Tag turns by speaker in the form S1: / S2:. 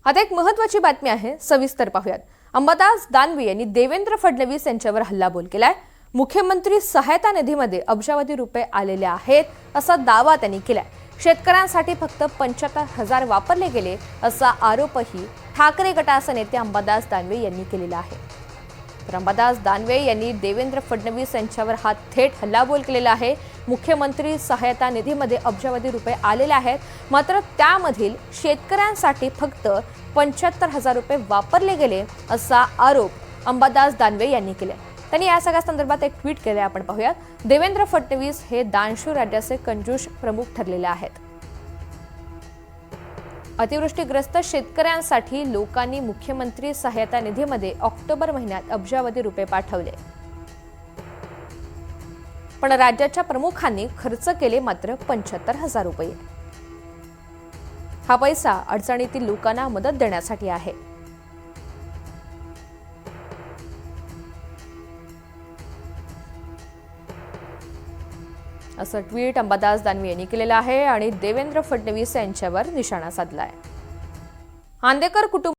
S1: आता एक महत्त्वाची बातमी आहे, सविस्तर पाहूयात। अंबादास दानवे यांनी देवेंद्र फडणवीस यांच्यावर हल्लाबोल केलाय। मुख्यमंत्री सहायता निधीमध्ये अब्जावधी रुपये आलेले आहेत असा दावा त्यांनी केलाय। शेतकऱ्यांसाठी फक्त 75,000 वापरले गेले असा आरोपही ठाकरे गटाचे नेते अंबादास दानवे यांनी केलेला आहे। तर अंबादास दानवे यांनी देवेंद्र फडणवीस यांच्यावर हा थेट हल्लाबोल केलेला आहे। मुख्यमंत्री सहायता निधीमध्ये अब्जावधी रुपये आलेले आहेत, मात्र त्यामधील शेतकऱ्यांसाठी फक्त 75,000 रुपये वापरले गेले असा आरोप अंबादास दानवे यांनी केला। त्यांनी या सगळ्या संदर्भात एक ट्विट केले, आपण पाहूया। देवेंद्र फडणवीस हे दानशूर राज्याचे कंजूस प्रमुख ठरलेले आहेत। अतिवृष्टीग्रस्त शेतकऱ्यांसाठी लोकांनी मुख्यमंत्री सहायता निधीमध्ये ऑक्टोबर महिन्यात अब्जावधी रुपये पाठवले, पण राज्याच्या प्रमुखांनी खर्च केले मात्र 75,000 रुपये। हा पैसा अडचणीतील लोकांना मदत देण्यासाठी आहे। असं ट्विट अंबादास दानवे यांनी केलेलं आहे आणि देवेंद्र फडणवीस यांच्यावर निशाणा साधलाय। आंदेकर कुटुंब